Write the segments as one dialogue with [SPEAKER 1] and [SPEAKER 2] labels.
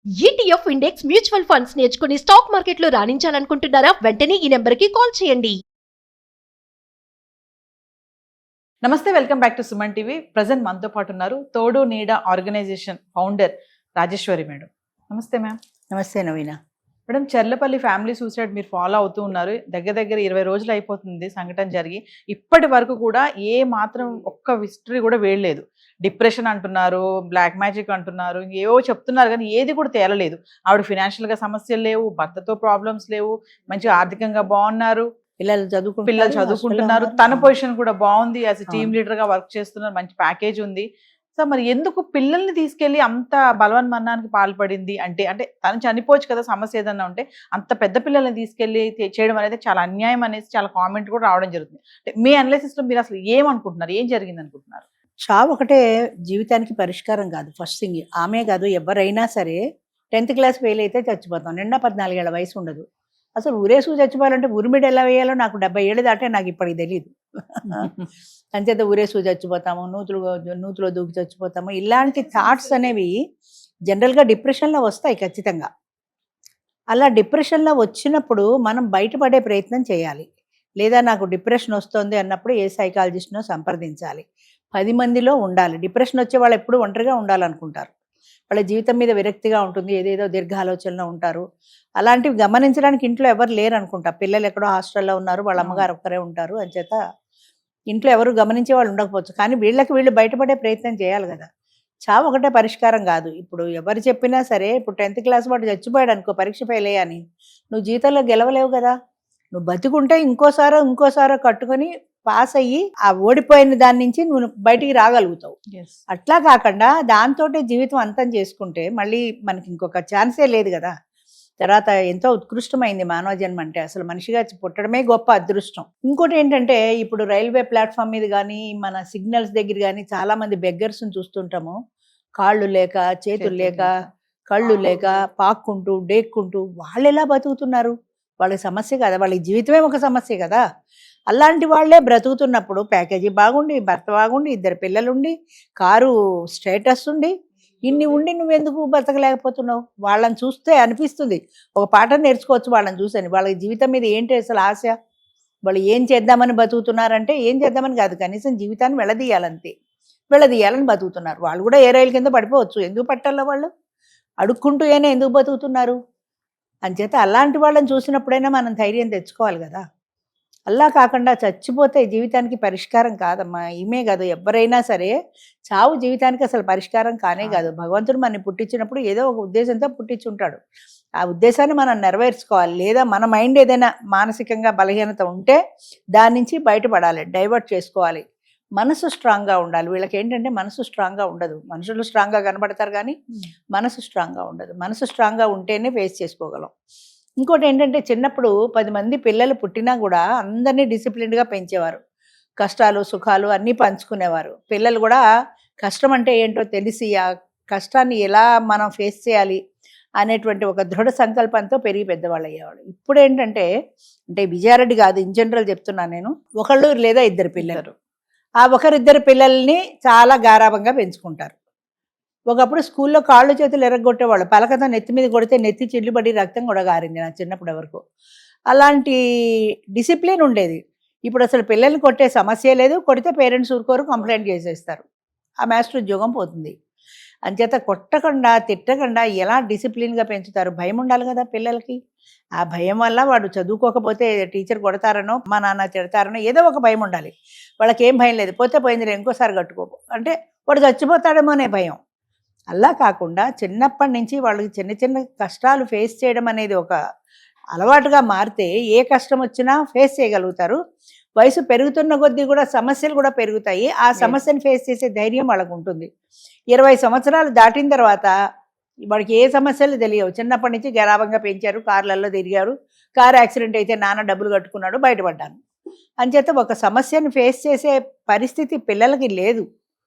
[SPEAKER 1] ETF index mutual funds నేర్చుకుని stock మార్కెట్లో రాణించాలనుకుంటున్నారా? వెంటనే ఈ నెంబర్కి కాల్ చేయండి.
[SPEAKER 2] నమస్తే, welcome back to Suman TV. Present మనతో పాటు ఉన్నారు తోడు నీడ ఆర్గనైజేషన్ ఫౌండర్ రాజేశ్వరి మేడం. నమస్తే మ్యామ్.
[SPEAKER 3] నమస్తే నవీన.
[SPEAKER 2] మేడం, చెర్లపల్లి ఫ్యామిలీ సూసైడ్ మీరు ఫాలో అవుతూ ఉన్నారు. దగ్గర 20 రోజులు అయిపోతుంది సంఘటన జరిగి. ఇప్పటి వరకు కూడా ఏ మాత్రం ఒక్క హిస్టరీ కూడా వేయలేదు. డిప్రెషన్ అంటున్నారు, బ్లాక్ మ్యాజిక్ అంటున్నారు, ఏవో చెప్తున్నారు, కానీ ఏది కూడా తేలలేదు. ఆవిడ ఫినాన్షియల్గా సమస్యలు లేవు, భర్తతో ప్రాబ్లమ్స్ లేవు, మంచిగా ఆర్థికంగా బాగున్నారు, పిల్లలు చదువుకుంటున్నారు, తన పొజిషన్ కూడా బాగుంది, యాజ్ టీమ్ లీడర్ గా వర్క్ చేస్తున్నారు, మంచి ప్యాకేజ్ ఉంది. సో మరి ఎందుకు పిల్లల్ని తీసుకెళ్లి అంత బలవన్మరణానికి పాల్పడింది? అంటే తను చనిపోవచ్చు కదా, సమస్య ఏదన్నా ఉంటే. అంత పెద్ద పిల్లల్ని తీసుకెళ్లి చేయడం అనేది చాలా అన్యాయం అనేసి చాలా కామెంట్ కూడా రావడం జరుగుతుంది. అంటే మీ అనాలిసిస్ లో మీరు అసలు ఏమనుకుంటున్నారు, ఏం జరిగింది అనుకుంటున్నారు?
[SPEAKER 3] చావు ఒకటే జీవితానికి పరిష్కారం కాదు. ఫస్ట్ థింగ్, ఆమె కాదు, ఎవరైనా సరే 10th క్లాస్ ఫెయిల్ అయితే చచ్చిపోతాం. నిండా 14 ఏళ్ల వయసు ఉండదు. అసలు ఊరేసు చచ్చిపోవాలంటే ఉరిమిడి ఎలా వేయాలో నాకు 70 ఏళ్ళు దాటే నాకు ఇప్పటికి తెలియదు. అంచేత ఊరేసు చచ్చిపోతాము, నూతులో దూకి చచ్చిపోతాము, ఇలాంటి థాట్స్ అనేవి జనరల్గా డిప్రెషన్లో వస్తాయి ఖచ్చితంగా. అలా డిప్రెషన్లో వచ్చినప్పుడు మనం బయటపడే ప్రయత్నం చేయాలి. లేదా నాకు డిప్రెషన్ వస్తుంది అన్నప్పుడు ఏ సైకాలజిస్ట్నో సంప్రదించాలి. 10 మందిలో ఉండాలి. డిప్రెషన్ వచ్చే వాళ్ళు ఎప్పుడు ఒంటరిగా ఉండాలనుకుంటారు. వాళ్ళ జీవితం మీద విరక్తిగా ఉంటుంది, ఏదేదో దీర్ఘ ఆలోచనలో ఉంటారు. అలాంటివి గమనించడానికి ఇంట్లో ఎవరు లేరు అనుకుంటా. పిల్లలు ఎక్కడో హాస్టల్లో ఉన్నారు, వాళ్ళ అమ్మగారు ఒక్కరే ఉంటారు, అంచేత ఇంట్లో ఎవరు గమనించే వాళ్ళు ఉండకపోవచ్చు. కానీ వీళ్ళు బయటపడే ప్రయత్నం చేయాలి కదా. చావు ఒకటే పరిష్కారం కాదు. ఇప్పుడు ఎవరు చెప్పినా సరే, ఇప్పుడు 10th క్లాస్ వాడు చచ్చిపోయాడు అనుకో, పరీక్ష ఫెయిల్ అయ్యాని, నువ్వు జీవితంలో గెలవలేవు కదా. నువ్వు బతుకుంటే ఇంకోసారో కట్టుకొని పాస్ అయ్యి ఆ ఓడిపోయిన దాని నుంచి నువ్వు బయటికి రాగలుగుతావు. అట్లా కాకుండా దాంతో జీవితం అంతం చేసుకుంటే మళ్ళీ మనకి ఇంకొక ఛాన్సే లేదు కదా. తర్వాత ఎంతో ఉత్కృష్టమైంది మానవ జన్మ అంటే. అసలు మనిషిగా పుట్టడమే గొప్ప అదృష్టం. ఇంకోటి ఏంటంటే, ఇప్పుడు రైల్వే ప్లాట్ఫామ్ మీద కానీ, మన సిగ్నల్స్ దగ్గర కానీ చాలామంది బెగ్గర్స్ని చూస్తుంటాము. కాళ్ళు లేక, చేతులు లేక, కళ్ళు లేక, పాక్కుంటూ డేక్కుంటూ వాళ్ళు ఎలా బతుకుతున్నారు? వాళ్ళకి సమస్య కదా, వాళ్ళకి జీవితమే ఒక సమస్య కదా. అలాంటి వాళ్ళే బ్రతుకుతున్నప్పుడు ప్యాకేజీ బాగుండి, భర్త బాగుండి, 2 పిల్లలుండి, కారు స్టేటస్ ఉండి, ఇన్ని ఉండి నువ్వెందుకు బతకలేకపోతున్నావు? వాళ్ళని చూస్తే అనిపిస్తుంది, ఒక పాట నేర్చుకోవచ్చు వాళ్ళని చూసని. వాళ్ళ జీవితం మీద ఏంటి అసలు ఆశ? వాళ్ళు ఏం చేద్దామని బతుకుతున్నారంటే, ఏం చేద్దామని కాదు, కనీసం జీవితాన్ని వెళ్ళదీయాలని బతుకుతున్నారు. వాళ్ళు కూడా ఏ రైలు కింద పడిపోవచ్చు. ఎందుకు పట్టాలో వాళ్ళు? అడుక్కుంటూ అయినా ఎందుకు బతుకుతున్నారు? అంచేత అలాంటి వాళ్ళని చూసినప్పుడైనా మనం ధైర్యం తెచ్చుకోవాలి కదా. అలా కాకుండా చచ్చిపోతే జీవితానికి పరిష్కారం కాదమ్మా. ఈమె కాదు, ఎవరైనా సరే చావు జీవితానికి అసలు పరిష్కారం కానే కాదు. భగవంతుడు మనని పుట్టించినప్పుడు ఏదో ఒక ఉద్దేశంతో పుట్టించుంటాడు. ఆ ఉద్దేశాన్ని మనం నెరవేర్చుకోవాలి. లేదా మన మైండ్ ఏదైనా మానసికంగా బలహీనత ఉంటే దాని నుంచి బయటపడాలి, డైవర్ట్ చేసుకోవాలి. మనసు స్ట్రాంగ్గా ఉండాలి. వీళ్ళకి ఏంటంటే మనసు స్ట్రాంగ్గా ఉండదు. మనుషులు స్ట్రాంగ్గా కనబడతారు కానీ మనసు స్ట్రాంగ్గా ఉండదు. మనసు స్ట్రాంగ్గా ఉంటేనే ఫేస్ చేసుకోగలం. ఇంకోటి ఏంటంటే, చిన్నప్పుడు 10 మంది పిల్లలు పుట్టినా కూడా అందరినీ డిసిప్లిన్డ్గా పెంచేవారు. కష్టాలు సుఖాలు అన్నీ పంచుకునేవారు. పిల్లలు కూడా కష్టం అంటే ఏంటో తెలిసి ఆ కష్టాన్ని ఎలా మనం ఫేస్ చేయాలి అనేటువంటి ఒక దృఢ సంకల్పంతో పెరిగి పెద్దవాళ్ళు అయ్యేవాళ్ళు. ఇప్పుడు ఏంటంటే, విజయారెడ్డి కాదు, ఇన్ జనరల్ చెప్తున్నాను నేను, ఒకళ్ళు లేదా 2 పిల్లలు. ఆ 1-2 పిల్లల్ని చాలా గారాబంగా పెంచుకుంటారు. ఒకప్పుడు స్కూల్లో కాళ్ళు చేతులు ఎరగొట్టేవాళ్ళు. పలకతో నెత్తి మీద కొడితే నెత్తి చిల్లుబడి రక్తం కూడా గారింది నా చిన్నప్పుడు వరకు. అలాంటి డిసిప్లిన్ ఉండేది. ఇప్పుడు అసలు పిల్లల్ని కొట్టే సమస్య లేదు. కొడితే పేరెంట్స్ ఊరుకోరు, కంప్లైంట్ చేసేస్తారు. ఆ మాస్టర్ ఉద్యోగం పోతుంది. అంచేత కొట్టకుండా తిట్టకుండా ఎలా డిసిప్లిన్గా పెంచుతారు? భయం ఉండాలి కదా పిల్లలకి. ఆ భయం వల్ల వాడు చదువుకోకపోతే టీచర్ కొడతారనో, మా నాన్న తిడతారనో, ఏదో ఒక భయం ఉండాలి. వాళ్ళకి ఏం భయం లేదు, పోతే పోయింది, ఇంకోసారి కట్టుకోకు అంటే వాడు చచ్చిపోతాడేమో అనే భయం. అలా కాకుండా చిన్నప్పటి నుంచి వాళ్ళకి చిన్న చిన్న కష్టాలు ఫేస్ చేయడం అనేది ఒక అలవాటుగా మారితే ఏ కష్టం వచ్చినా ఫేస్ చేయగలుగుతారు. వయసు పెరుగుతున్న కొద్దీ కూడా సమస్యలు కూడా పెరుగుతాయి. ఆ సమస్యను ఫేస్ చేసే ధైర్యం వాళ్ళకు ఉంటుంది. 20 సంవత్సరాలు దాటిన తర్వాత వాడికి ఏ సమస్యలు తెలియవు. చిన్నప్పటి నుంచి గరాబంగా పెంచారు, కార్లలో తిరిగారు, కారు యాక్సిడెంట్ అయితే నాన్న డబ్బులు కట్టుకున్నాడు, బయటపడ్డాను. అంచేత ఒక సమస్యను ఫేస్ చేసే పరిస్థితి పిల్లలకి లేదు.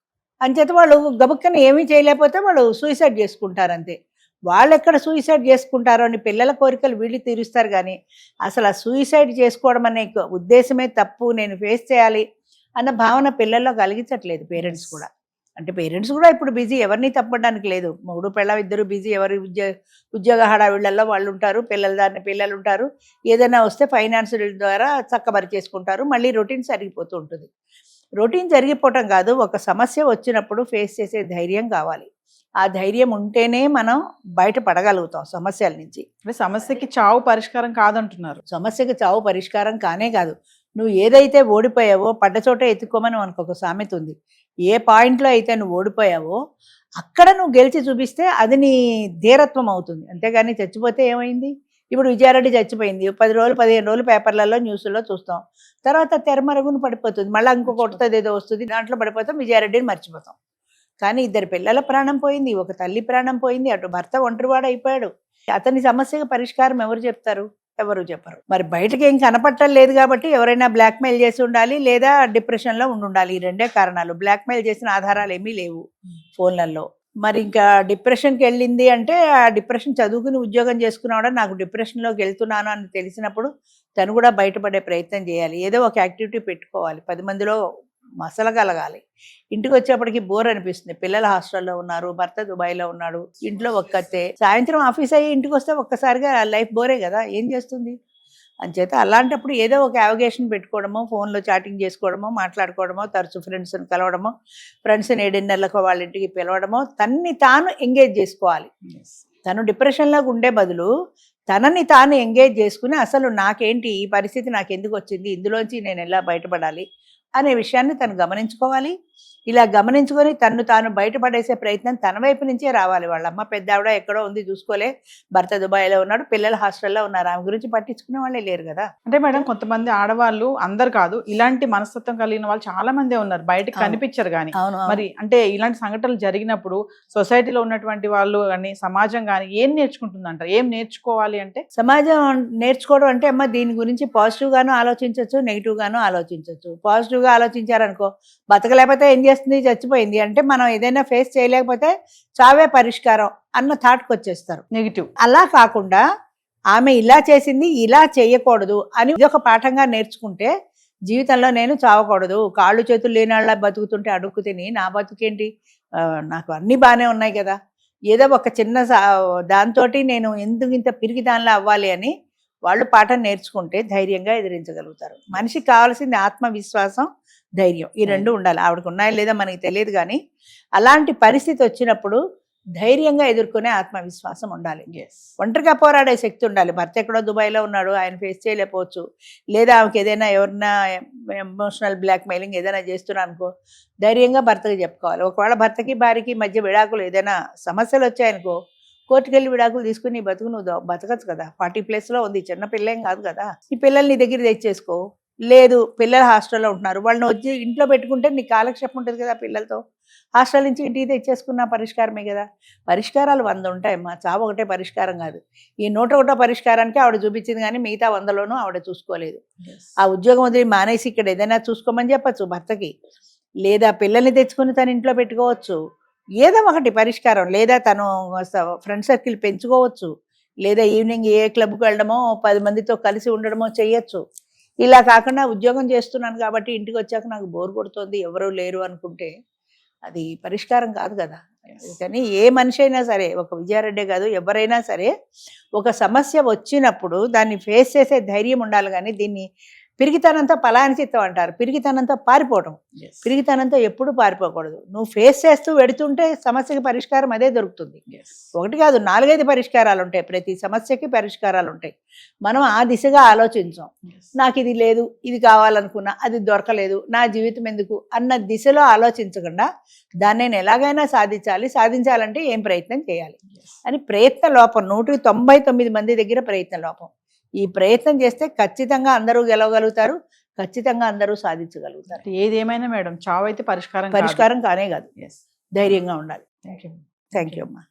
[SPEAKER 3] అంచేత వాళ్ళు గబుక్కన ఏమీ చేయలేకపోతే వాళ్ళు సూసైడ్ చేసుకుంటారు అంతే. వాళ్ళు ఎక్కడ సూసైడ్ చేసుకుంటారో అని పిల్లల కోరికలు వీళ్ళు తీరుస్తారు కానీ అసలు ఆ సూసైడ్ చేసుకోవడం అనే ఉద్దేశమే తప్పు, నేను ఫేస్ చేయాలి అన్న భావన పిల్లల్లో కలిగించట్లేదు పేరెంట్స్ కూడా. అంటే పేరెంట్స్ కూడా ఇప్పుడు బిజీ, ఎవరిని తప్పడానికి లేదు. మొగుడు పెళ్ళాం ఇద్దరు బిజీ, ఎవరి ఉద్యోగ హడావిళ్ళల్లో వాళ్ళు ఉంటారు, పిల్లలు ఉంటారు. ఏదైనా వస్తే ఫైనాన్స్ ద్వారా చక్కబరిచేసుకుంటారు, మళ్ళీ రొటీన్ జరిగిపోతూ ఉంటుంది. రొటీన్ జరిగిపోవటం కాదు, ఒక సమస్య వచ్చినప్పుడు ఫేస్ చేసే ధైర్యం కావాలి. ఆ ధైర్యం ఉంటేనే మనం బయటపడగలుగుతాం సమస్యల నుంచి.
[SPEAKER 2] అంటే సమస్యకి చావు పరిష్కారం కాదంటున్నారు.
[SPEAKER 3] సమస్యకి చావు పరిష్కారం కానే కాదు. నువ్వు ఏదైతే ఓడిపోయావో పడ్డ చోట ఎత్తుకోమని మనకు ఒక సామెత ఉంది. ఏ పాయింట్లో అయితే నువ్వు ఓడిపోయావో అక్కడ నువ్వు గెలిచి చూపిస్తే అది నీ ధీరత్వం అవుతుంది. అంతేగాని చచ్చిపోతే ఏమైంది? ఇప్పుడు విజయారెడ్డి చచ్చిపోయింది, 10 రోజులు 15 రోజులు పేపర్లలో న్యూస్లో చూస్తాం, తర్వాత తెరమరుగున పడిపోతుంది, మళ్ళీ ఇంకో కొట్టది ఏదో వస్తుంది, దాంట్లో పడిపోతాం, విజయారెడ్డిని మర్చిపోతాం. కానీ 2 పిల్లల ప్రాణం పోయింది, ఒక తల్లి ప్రాణం పోయింది, అటు భర్త ఒంటరివాడు అయిపోయాడు. అతని సమస్యకు పరిష్కారం ఎవరు చెప్తారు? ఎవరు చెప్పరు. మరి బయటకి ఏం కనపట్టం లేదు కాబట్టి ఎవరైనా బ్లాక్మెయిల్ చేసి ఉండాలి, లేదా డిప్రెషన్లో ఉండాలి. ఈ 2 కారణాలు. బ్లాక్మెయిల్ చేసిన ఆధారాలు ఏమీ లేవు ఫోన్లలో. మరి ఇంకా డిప్రెషన్కి వెళ్ళింది అంటే ఆ డిప్రెషన్ చదువుకుని ఉద్యోగం చేసుకున్నాడు, నాకు డిప్రెషన్లోకి వెళ్తున్నాను అని తెలిసినప్పుడు తను కూడా బయటపడే ప్రయత్నం చేయాలి. ఏదో ఒక యాక్టివిటీ పెట్టుకోవాలి, 10 మందిలో మసలగలగాలి. ఇంటికి వచ్చేప్పటికి బోర్ అనిపిస్తుంది. పిల్లలు హాస్టల్లో ఉన్నారు, భర్త దుబాయ్లో ఉన్నాడు, ఇంట్లో ఒక్కతే. సాయంత్రం ఆఫీస్ అయ్యి ఇంటికి వస్తే ఒక్కసారిగా లైఫ్ బోరే కదా, ఏం చేస్తుంది? అంచేత అలాంటప్పుడు ఏదో ఒక యావిగేషన్ పెట్టుకోవడమో, ఫోన్లో చాటింగ్ చేసుకోవడమో, మాట్లాడుకోవడమో, తరచు ఫ్రెండ్స్ని కలవడమో, ఫ్రెండ్స్ని 7 నెలలకు వాళ్ళ ఇంటికి పిలవడమో, తన్ని తాను ఎంగేజ్ చేసుకోవాలి. తను డిప్రెషన్లోకి ఉండే బదులు తనని తాను ఎంగేజ్ చేసుకుని అసలు నాకేంటి, ఈ పరిస్థితి నాకు ఎందుకు వచ్చింది, ఇందులోంచి నేను ఎలా బయటపడాలి అనే విషయాన్ని తను గమనించుకోవాలి. ఇలా గమనించుకొని తను తాను బయటపడేసే ప్రయత్నం తన వైపు నుంచే రావాలి. వాళ్ళ అమ్మ పెద్ద ఆవిడ ఎక్కడో ఉంది చూసుకోలే, భర్త దుబాయ్లో ఉన్నాడు, పిల్లలు హాస్టల్లో ఉన్నారు, ఆమె గురించి పట్టించుకునే వాళ్ళే లేరు కదా.
[SPEAKER 2] అంటే మేడం, కొంతమంది ఆడవాళ్ళు, అందరు కాదు, ఇలాంటి మనస్తత్వం కలిగిన వాళ్ళు చాలా మందే ఉన్నారు, బయటకు కనిపించరు. కానీ మరి అంటే ఇలాంటి సంఘటనలు జరిగినప్పుడు సొసైటీలో ఉన్నటువంటి వాళ్ళు కానీ సమాజం కానీ ఏం నేర్చుకుంటుందంటారు? ఏం నేర్చుకోవాలి అంటే?
[SPEAKER 3] సమాజం నేర్చుకోవడం అంటే అమ్మ దీని గురించి పాజిటివ్ గాను ఆలోచించవచ్చు, నెగిటివ్ గాను ఆలోచించవచ్చు. పాజిటివ్ గా ఆలోచించారనుకో, బతకలేకపోతే ఏం చేస్తుంది, చచ్చిపోయింది అంటే, మనం ఏదైనా ఫేస్ చేయలేకపోతే చావే పరిష్కారం అన్న థాట్కి వచ్చేస్తారు.
[SPEAKER 2] నెగిటివ్.
[SPEAKER 3] అలా కాకుండా ఆమె ఇలా చేసింది, ఇలా చేయకూడదు అని ఇది ఒక పాఠంగా నేర్చుకుంటే జీవితంలో నేను చావకూడదు, కాళ్ళు చేతులు లేని వాళ్ళ బతుకుతుంటే అడుక్కు తిని నా బతుకేంటి, నాకు అన్నీ బాగానే ఉన్నాయి కదా, ఏదో ఒక చిన్న దాంతో నేను ఎందుకు ఇంత పిరికి దానిలో అవ్వాలి అని వాళ్ళు పాఠం నేర్చుకుంటే ధైర్యంగా ఎదిరించగలుగుతారు. మనిషికి కావాల్సింది ఆత్మవిశ్వాసం, ధైర్యం, ఈ 2 ఉండాలి. ఆవిడకు ఉన్నాయో లేదో మనకి తెలియదు, కానీ అలాంటి పరిస్థితి వచ్చినప్పుడు ధైర్యంగా ఎదుర్కొనే ఆత్మవిశ్వాసం ఉండాలి. ఒంటరిగా పోరాడే శక్తి ఉండాలి. భర్త ఎక్కడో దుబాయ్లో ఉన్నాడు, ఆయన ఫేస్ చేయలేకపోవచ్చు, లేదా ఆమెకి ఏదైనా ఎవరైనా ఎమోషనల్ బ్లాక్మెయిలింగ్ ఏదైనా చేస్తున్నా అనుకో, ధైర్యంగా భర్తకి చెప్పుకోవాలి. ఒకవేళ భర్తకి భార్యకి మధ్య విడాకులు ఏదైనా సమస్యలు వచ్చాయనుకో, కోర్టుకు వెళ్ళి విడాకులు తీసుకుని నీ బతుకు నువ్వు బతకచ్చు కదా. 40+ ఉంది, చిన్న పిల్లేం కాదు కదా. ఈ పిల్లల్ని నీ దగ్గర తెచ్చేసుకో. లేదు, పిల్లలు హాస్టల్లో ఉంటున్నారు, వాళ్ళని వచ్చి ఇంట్లో పెట్టుకుంటే నీ కాలక్షేపం ఉంటుంది కదా పిల్లలతో. హాస్టల్ నుంచి ఇంటికి తెచ్చేసుకున్న పరిష్కారమే కదా. పరిష్కారాలు 100 ఉంటాయమ్మా, చావు ఒకటే పరిష్కారం కాదు. ఈ 101 పరిష్కారానికి ఆవిడ చూపించింది, కానీ మిగతా 100లోనూ ఆవిడ చూసుకోలేదు. ఆ ఉద్యోగం వదిలి మానేసి ఇక్కడ ఏదైనా చూసుకోమని చెప్పచ్చు భర్తకి, లేదా పిల్లల్ని తెచ్చుకుని తన ఇంట్లో పెట్టుకోవచ్చు, ఏదో ఒకటి పరిష్కారం. లేదా తను ఫ్రెండ్ సర్కిల్ పెంచుకోవచ్చు, లేదా ఈవినింగ్ ఏ క్లబ్కి వెళ్ళడమో 10 మందితో కలిసి ఉండడమో చేయొచ్చు. ఇలా కాకుండా ఉద్యోగం చేస్తున్నాను కాబట్టి ఇంటికి వచ్చాక నాకు బోర్ కొడుతుంది, ఎవరూ లేరు అనుకుంటే అది పరిష్కారం కాదు కదా. కానీ ఏ మనిషి అయినా సరే, ఒక విజయారెడ్డే కాదు, ఎవరైనా సరే ఒక సమస్య వచ్చినప్పుడు దాన్ని ఫేస్ చేసే ధైర్యం ఉండాలి. కానీ దీన్ని పిరిగితనంతో పలాయనచిత్తం అంటారు, పిరిగితనంతో పారిపోవడం. పిరిగితనంతో ఎప్పుడు పారిపోకూడదు. నువ్వు ఫేస్ చేస్తూ వెడుతుంటే సమస్యకి పరిష్కారం అదే దొరుకుతుంది. 1 కాదు 4-5 పరిష్కారాలు ఉంటాయి, ప్రతి సమస్యకి పరిష్కారాలు ఉంటాయి. మనం ఆ దిశగా ఆలోచించాం. నాకు ఇది లేదు, ఇది కావాలనుకున్నా, అది దొరకలేదు, నా జీవితం ఎందుకు అన్న దిశలో ఆలోచించకుండా దాన్ని నేను ఎలాగైనా సాధించాలంటే ఏం ప్రయత్నం చేయాలి అని ప్రయత్న లోపం. 199 మంది దగ్గర ప్రయత్న లోపం. ఈ ప్రయత్నం చేస్తే ఖచ్చితంగా అందరూ గెలవగలుగుతారు, ఖచ్చితంగా అందరూ సాధించగలుగుతారు.
[SPEAKER 2] ఏదేమైనా మేడం, చావు అయితే పరిష్కారం
[SPEAKER 3] కానే కాదు. ధైర్యంగా ఉండాలి. థ్యాంక్ యూ అమ్మా.